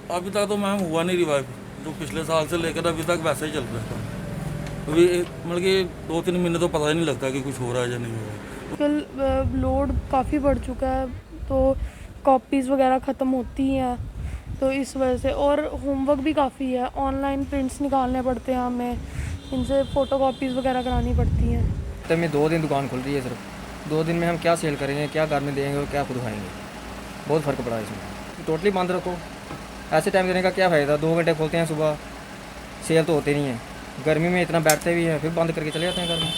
अभी तक तो मैम हुआ नहीं रिवाइव, जो पिछले साल से लेकर अभी तक वैसा ही चल रहा था। अभी मतलब कि 2-3 महीने तो पता ही नहीं लगता कि कुछ हो रहा है या नहीं हो रहा है। आजकल लोड काफ़ी बढ़ चुका है, तो कॉपीज़ वगैरह ख़त्म होती हैं, तो इस वजह से। और होमवर्क भी काफ़ी है, ऑनलाइन प्रिंट्स निकालने पड़ते हैं हमें, इनसे फ़ोटो कॉपीज़ वगैरह करानी पड़ती हैं। तो में 2 दिन दुकान खुल रही है सिर्फ, 2 दिन में हम क्या सेल करेंगे, क्या घर में देंगे और क्या खुद खाएंगे। बहुत फ़र्क पड़ा है इसमें। टोटली बंद रखो, ऐसे टाइम देने का क्या फ़ायदा। 2 घंटे खोलते हैं सुबह, सेल तो होते नहीं है। गर्मी में इतना बैठते भी हैं, फिर बंद करके चले जाते हैं घर में।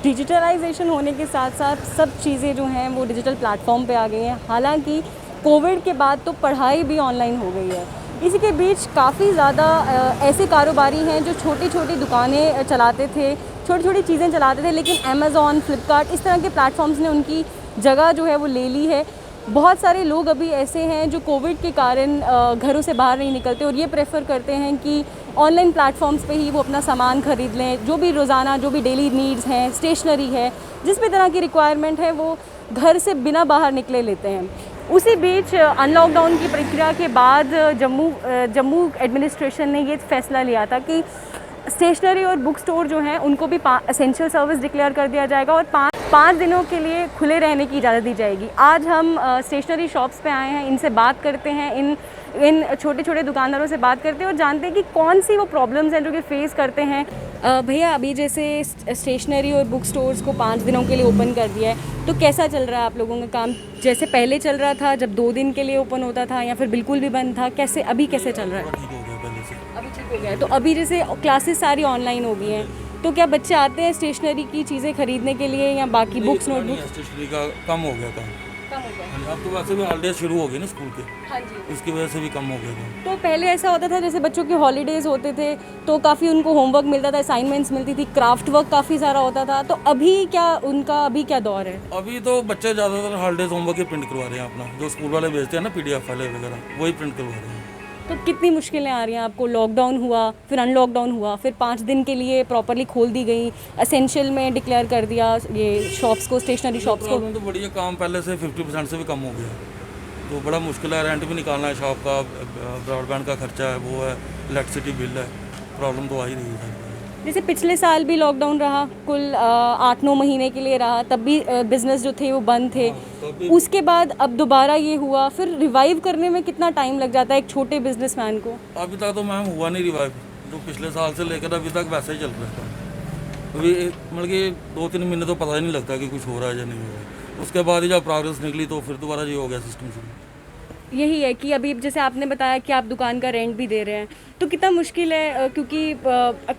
डिजिटलाइजेशन होने के साथ साथ सब चीज़ें जो हैं वो डिजिटल प्लेटफॉर्म पे आ गई हैं। हालांकि कोविड के बाद तो पढ़ाई भी ऑनलाइन हो गई है। इसी के बीच काफ़ी ज़्यादा ऐसे कारोबारी हैं जो छोटी छोटी दुकानें चलाते थे, छोटी छोटी चीज़ें चलाते थे, लेकिन अमेज़ॉन, फ्लिपकार्ट इस तरह के प्लेटफॉर्म्स ने उनकी जगह जो है वो ले ली है। बहुत सारे लोग अभी ऐसे हैं जो कोविड के कारण घरों से बाहर नहीं निकलते और ये प्रेफर करते हैं कि ऑनलाइन प्लेटफॉर्म्स पे ही वो अपना सामान ख़रीद लें। जो भी रोज़ाना जो भी डेली नीड्स हैं, स्टेशनरी है, जिस भी तरह की रिक्वायरमेंट है वो घर से बिना बाहर निकले लेते हैं। उसी बीच अनलॉकडाउन की प्रक्रिया के बाद जम्मू एडमिनिस्ट्रेशन ने ये फैसला लिया था कि स्टेशनरी और बुक स्टोर जो हैं उनको भी एसेंशियल सर्विस डिक्लेयर कर दिया जाएगा और 5 दिनों के लिए खुले रहने की इजाज़त दी जाएगी। आज हम स्टेशनरी शॉप्स पे आए हैं, इनसे बात करते हैं, इन छोटे छोटे दुकानदारों से बात करते हैं और जानते हैं कि कौन सी वो प्रॉब्लम्स हैं जो कि फेस करते हैं। भैया, अभी जैसे स्टेशनरी और बुक स्टोर्स को 5 दिनों के लिए ओपन कर दिया है, तो कैसा चल रहा है आप लोगों का काम? जैसे पहले चल रहा था जब 2 दिन के लिए ओपन होता था, या फिर बिल्कुल भी बंद था? कैसे अभी कैसे चल रहा है? ठीक हो गया पहले से। अभी ठीक हो गया है। तो अभी जैसे क्लासेस सारी ऑनलाइन हो गई हैं, तो क्या बच्चे आते हैं स्टेशनरी की चीज़ें खरीदने के लिए, या बाकी बुक्स नोटबुक्स? स्टेशनरी का कम हो गया काम। कम हो गया। अब तो वैसे भी हॉलीडेज शुरू हो गए ना स्कूल के, हाँ जी। इसकी वजह से भी कम हो गया था। तो पहले ऐसा होता था जैसे बच्चों के हॉलीडेज़ होते थे तो काफ़ी उनको होमवर्क मिलता था, असाइनमेंट्स मिलती थी, क्राफ्ट वर्क काफ़ी सारा होता था। तो अभी क्या दौर है? अभी तो बच्चे ज़्यादातर हॉलीडेज होमवर्क ही प्रिंट करवा रहे हैं अपना, जो स्कूल वाले भेजते हैं ना PDF फाइलें वगैरह, वही प्रिंट करवा रहे हैं। तो कितनी मुश्किलें आ रही हैं आपको? लॉकडाउन हुआ, फिर अनलॉकडाउन हुआ, फिर 5 दिन के लिए प्रॉपरली खोल दी गई, एसेंशियल में डिक्लेयर कर दिया ये शॉप्स को, स्टेशनरी शॉप्स को। प्रॉब्लम तो बड़ी है, काम पहले से 50% से भी कम हो गया, तो बड़ा मुश्किल है। रेंट भी निकालना है शॉप का, ब्रॉडबैंड का खर्चा है, वो है, इलेक्ट्रिसिटी बिल है, प्रॉब्लम तो आ ही रही है। जैसे पिछले साल भी लॉकडाउन रहा, कुल 8-9 महीने के लिए रहा, तब भी बिज़नेस जो थे वो बंद थे। उसके बाद अब दोबारा ये हुआ, फिर रिवाइव करने में कितना टाइम लग जाता है एक छोटे बिजनेसमैन को? अभी तक तो मैम हुआ नहीं रिवाइव, जो पिछले साल से लेकर अभी तक वैसा ही चल रहा था। अभी मतलब कि 2-3 महीने तो पता ही नहीं लगता कि कुछ हो रहा है या नहीं हो रहा है। उसके बाद ही जब प्रोग्रेस निकली तो फिर दोबारा ये हो गया सिस्टम शुरू। यही है कि अभी जैसे आपने बताया कि आप दुकान का रेंट भी दे रहे हैं, तो कितना मुश्किल है, क्योंकि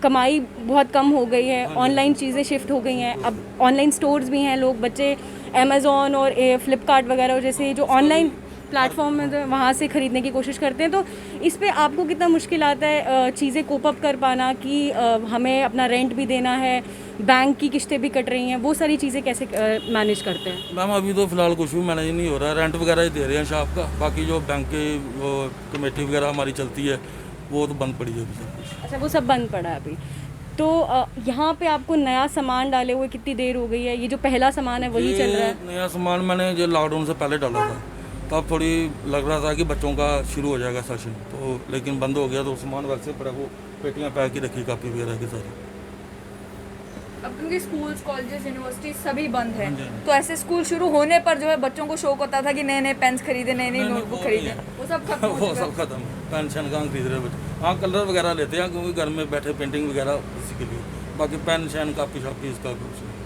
कमाई बहुत कम हो गई है, ऑनलाइन चीज़ें शिफ्ट हो गई हैं, अब ऑनलाइन स्टोर्स भी हैं, लोग बच्चे अमेज़ॉन और फ्लिपकार्ट वगैरह जैसे जो ऑनलाइन प्लेटफॉर्म में जो वहाँ से ख़रीदने की कोशिश करते हैं। तो इस पे आपको कितना मुश्किल आता है चीज़ें कोप अप कर पाना कि हमें अपना रेंट भी देना है, बैंक की किस्तें भी कट रही हैं, वो सारी चीज़ें कैसे मैनेज करते हैं? मैम अभी तो फिलहाल कुछ भी मैनेज नहीं हो रहा है, रेंट वगैरह ही दे रहे हैं शॉप का, बाकी जो बैंक की वो कमेटी वगैरह हमारी चलती है वो तो बंद पड़ी है अभी सब कुछ। अच्छा, वो सब बंद पड़ा है अभी। तो यहाँ पे आपको नया सामान डाले हुए कितनी देर हो गई है? ये जो पहला सामान है वही चल रहा है? नया सामान मैंने जो लॉकडाउन से पहले डाला था, तब थोड़ी लग रहा था कि बच्चों का शुरू हो जाएगा सेशन, तो लेकिन बंद हो गया, तो सामान वैसे पड़ा, वो पेटियाँ पैक ही रखी कापी वगैरह की सारी। अब क्योंकि स्कूल्स, कॉलेजेस, यूनिवर्सिटी सभी बंद हैं, तो ऐसे स्कूल शुरू होने पर जो है बच्चों को शौक होता था कि नए नए पेन्स खरीदे, नई नई नोटबुक खरीदे, वो सब खत्म हो वो चुका है। सब खत्म, पेंशन कहाँ खरीद रहे बच्चे। हाँ, कलर वगैरह लेते हैं क्योंकि घर में बैठे पेंटिंग वगैरह इसी के लिए, बाकी पेंशन, कापी शापी इसका कुछ नहीं।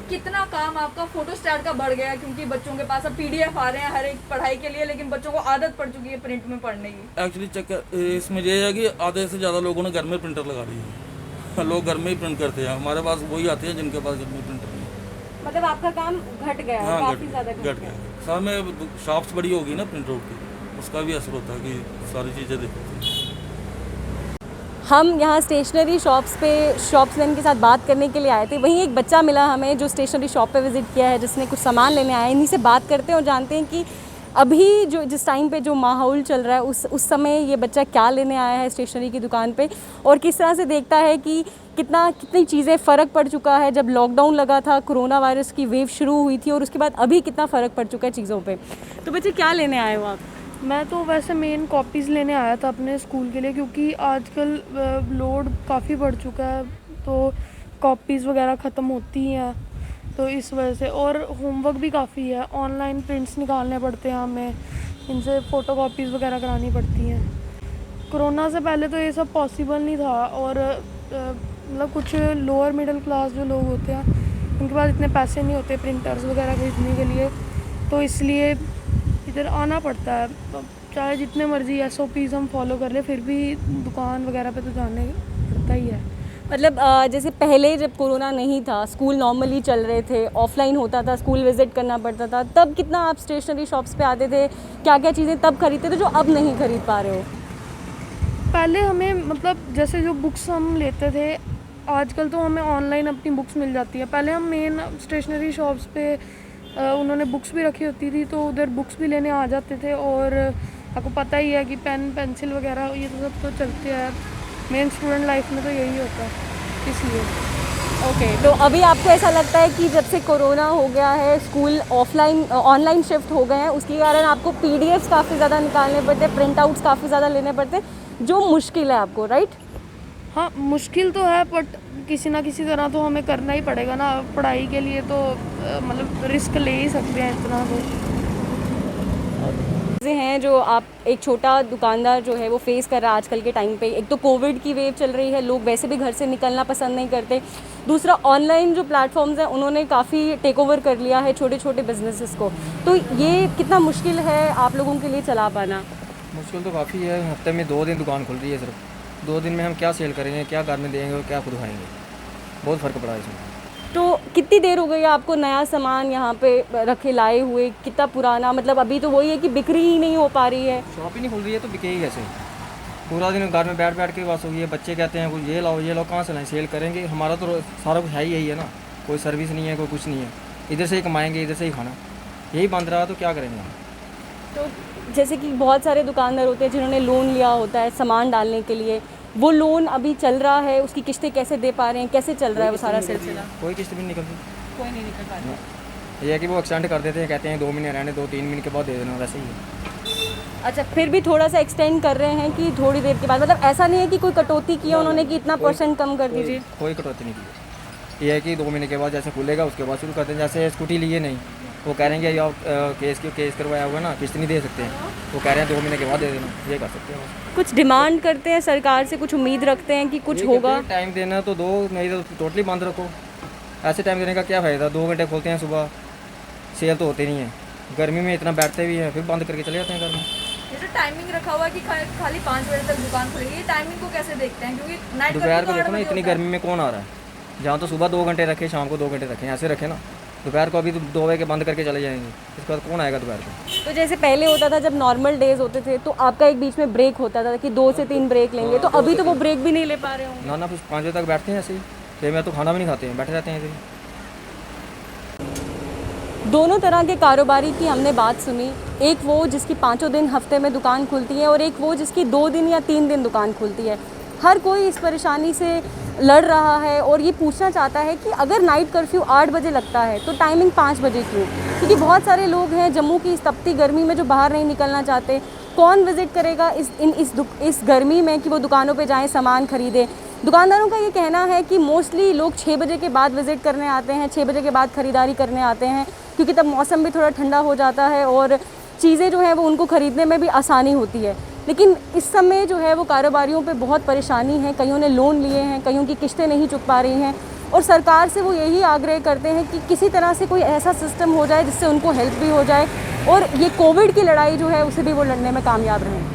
कितना काम आपका फोटो स्टैट का बढ़ गया है, क्योंकि बच्चों के पास अब PDF आ रहे हैं हर एक पढ़ाई के लिए, लेकिन बच्चों को आदत पड़ चुकी है प्रिंट में पढ़ने की। एक्चुअली चक्कर इसमें ये है कि आधे से ज़्यादा लोगों ने घर में प्रिंटर लगा ली है, लोग घर में ही प्रिंट करते हैं। हमारे पास वही आते हैं जिनके पास घर में प्रिंटर नहीं है। मतलब आपका काम घट गया है, हाँ, काफ़ी ज़्यादा घट गया। साथ में शॉप्स बड़ी होगी ना प्रिंट आउट की, उसका भी असर होता है कि सारी चीज़ें देखते हैं। हम यहाँ स्टेशनरी शॉप्समैन के साथ बात करने के लिए आए थे। वहीं एक बच्चा मिला हमें जो स्टेशनरी शॉप पे विज़िट किया है, जिसने कुछ सामान लेने आया है। इन्हीं से बात करते हैं और जानते हैं कि अभी जो जिस टाइम पे जो माहौल चल रहा है उस समय ये बच्चा क्या लेने आया है स्टेशनरी की दुकान पे, और किस तरह से देखता है कि कितनी चीज़ें फ़र्क पड़ चुका है। जब लॉकडाउन लगा था, कोरोना वायरस की वेव शुरू हुई थी, और उसके बाद अभी कितना फ़र्क पड़ चुका है चीज़ों पे। तो बच्चे क्या लेने आए हो आप? मैं तो वैसे मेन कॉपीज़ लेने आया था अपने स्कूल के लिए, क्योंकि आजकल लोड काफ़ी बढ़ चुका है, तो कॉपीज़ वगैरह ख़त्म होती हैं, तो इस वजह से। और होमवर्क भी काफ़ी है, ऑनलाइन प्रिंट्स निकालने पड़ते हैं हमें, इनसे फ़ोटो कॉपीज़ वगैरह करानी पड़ती हैं। कोरोना से पहले तो ये सब पॉसिबल नहीं था, और मतलब कुछ लोअर मिडिल क्लास जो लोग होते हैं उनके पास इतने पैसे नहीं होते प्रिंटर्स वगैरह खरीदने के लिए, तो इसलिए इधर आना पड़ता है। चाहे जितने मर्ज़ी SOPs हम फॉलो कर ले, फिर भी दुकान वगैरह पे तो जाने पड़ता ही है। मतलब जैसे पहले जब कोरोना नहीं था, स्कूल नॉर्मली चल रहे थे, ऑफलाइन होता था, स्कूल विज़िट करना पड़ता था, तब कितना आप स्टेशनरी शॉप्स पे आते थे, क्या क्या चीज़ें तब खरीदते थे जो अब नहीं खरीद पा रहे हो? पहले हमें मतलब जैसे जो बुक्स हम लेते थे, आजकल तो हमें ऑनलाइन अपनी बुक्स मिल जाती है। पहले हम मेन स्टेशनरी शॉप्स पे उन्होंने बुक्स भी रखी होती थी, तो उधर बुक्स भी लेने आ जाते थे। और आपको पता ही है कि पेन पेंसिल वगैरह ये तो सब तो चलते हैं, मेन स्टूडेंट लाइफ में तो यही होता है, इसलिए। ओके, तो अभी आपको ऐसा लगता है कि जब से कोरोना हो गया है, स्कूल ऑनलाइन शिफ्ट हो गए हैं, उसके कारण आपको PDFs काफ़ी ज़्यादा निकालने पड़ते, प्रिंट आउट्स काफ़ी ज़्यादा लेने पड़ते, जो मुश्किल है आपको, राइट? हाँ, मुश्किल तो है, बट किसी ना किसी तरह तो हमें करना ही पड़ेगा ना पढ़ाई के लिए, तो मतलब रिस्क ले ही सकते हैं इतना तो। चीज़ें हैं जो आप एक छोटा दुकानदार जो है वो फेस कर रहा है आजकल के टाइम पे। एक तो कोविड की वेव चल रही है, लोग वैसे भी घर से निकलना पसंद नहीं करते। दूसरा, ऑनलाइन जो प्लेटफॉर्म्स हैं उन्होंने काफ़ी टेक ओवर कर लिया है छोटे छोटे बिजनेसेस को। तो ये कितना मुश्किल है आप लोगों के लिए चला पाना? मुश्किल तो काफ़ी है। हफ्ते में 2 दिन दुकान खुल रही है सिर्फ। 2 दिन में हम क्या सेल करेंगे, क्या घर में देंगे और क्या खुद खाएंगे, बहुत फ़र्क पड़ा है इसमें। तो कितनी देर हो गई है आपको नया सामान यहाँ पे रखे लाए हुए? कितना पुराना, मतलब अभी तो वही है कि बिक्री ही नहीं हो पा रही है। शॉप ही नहीं खुल रही है तो बिकेगी कैसे? पूरा दिन घर में बैठ बैठ के बस होगी है। बच्चे कहते हैं कुछ ये लाओ, कहाँ से लाएं, सेल करेंगे। हमारा तो सारा कुछ है ही यही है ना, कोई सर्विस नहीं है, कोई कुछ नहीं है। इधर से ही कमाएंगे, इधर से ही खाना, यही बंद रहा तो क्या करेंगे हम? तो जैसे कि बहुत सारे दुकानदार होते हैं जिन्होंने लोन लिया होता है सामान डालने के लिए, वो लोन अभी चल रहा है, उसकी किस्तें कैसे दे पा रहे हैं, कैसे चल रहा है वो सारा सिलसिला? कोई किस्त भी नहीं निकलती। कोई नहीं निकल पा रहा। ये है कि वो एक्सटेंड कर देते हैं, कहते हैं 2 महीने रहने दो, 3 महीने के बाद दे देना, वैसे ही है। अच्छा, फिर भी थोड़ा सा एक्सटेंड कर रहे हैं कि थोड़ी देर के बाद, मतलब ऐसा नहीं है कि कोई कटौती किया उन्होंने कि इतना % कम कर दीजिए? कोई कटौती नहीं की। ये है कि 2 महीने के बाद जैसे खुलेगा उसके बाद शुरू करते हैं। जैसे स्कूटी लिए नहीं, वो कह रहे हैं कि आप केस करवाया हुआ ना, किस्त नहीं दे सकते हैं, वो कह रहे हैं 2 महीने के बाद दे देना, ये कर सकते हैं। कुछ डिमांड करते हैं सरकार से, कुछ उम्मीद रखते हैं कि कुछ होगा? टाइम देना तो दो, नहीं तो टोटली बंद रखो। ऐसे टाइम देने का क्या फ़ायदा? 2 घंटे खोलते हैं सुबह, सेल तो होती नहीं है, गर्मी में इतना बैठते भी हैं, फिर बंद करके चले जाते हैं घर में। जैसे टाइमिंग रखा हुआ है कि खाली 5 बजे तक दुकान खुलेगी, ये टाइमिंग को कैसे देखते हैं? क्योंकि नाइट दोपहर को देखो ना, इतनी गर्मी में कौन आ रहा है? जहाँ तो सुबह 2 घंटे रखे, शाम को 2 घंटे रखें, ऐसे रखें ना। दोपहर को अभी तो 2 बजे के बंद करके चले जाएंगे, इसके बाद कौन आएगा दोपहर को? तो जैसे पहले होता था जब नॉर्मल डेज होते थे तो आपका एक बीच में ब्रेक होता था कि 2 से 3 ब्रेक लेंगे, तो अभी तो वो ब्रेक भी नहीं ले पा रहे होंगे। ना कुछ 5 बजे तक बैठते हैं ऐसे ही, फिर मैं तो खाना भी नहीं खाते हैं, बैठे रहते हैं इधर ही। दोनों तरह के कारोबारी की हमने बात सुनी, एक वो जिसकी 5 दिन हफ्ते में दुकान खुलती है और एक वो जिसकी 2 दिन या 3 दिन दुकान खुलती है। हर कोई इस परेशानी से लड़ रहा है और ये पूछना चाहता है कि अगर नाइट कर्फ्यू 8 बजे लगता है तो टाइमिंग 5 बजे क्यों? क्योंकि बहुत सारे लोग हैं जम्मू की इस तपती गर्मी में जो बाहर नहीं निकलना चाहते। कौन विज़िट करेगा इस गर्मी में कि वो दुकानों पे जाएं, सामान खरीदें? दुकानदारों का ये कहना है कि मोस्टली लोग 6 बजे के बाद विज़िट करने आते हैं, 6 बजे के बाद ख़रीदारी करने आते हैं, क्योंकि तब मौसम भी थोड़ा ठंडा हो जाता है और चीज़ें जो हैं वो उनको ख़रीदने में भी आसानी होती है। लेकिन इस समय जो है वो कारोबारियों पे बहुत परेशानी है, कईयों ने लोन लिए हैं, कईयों की किस्तें नहीं चुक पा रही हैं और सरकार से वो यही आग्रह करते हैं कि किसी तरह से कोई ऐसा सिस्टम हो जाए जिससे उनको हेल्प भी हो जाए और ये कोविड की लड़ाई जो है उसे भी वो लड़ने में कामयाब रहें।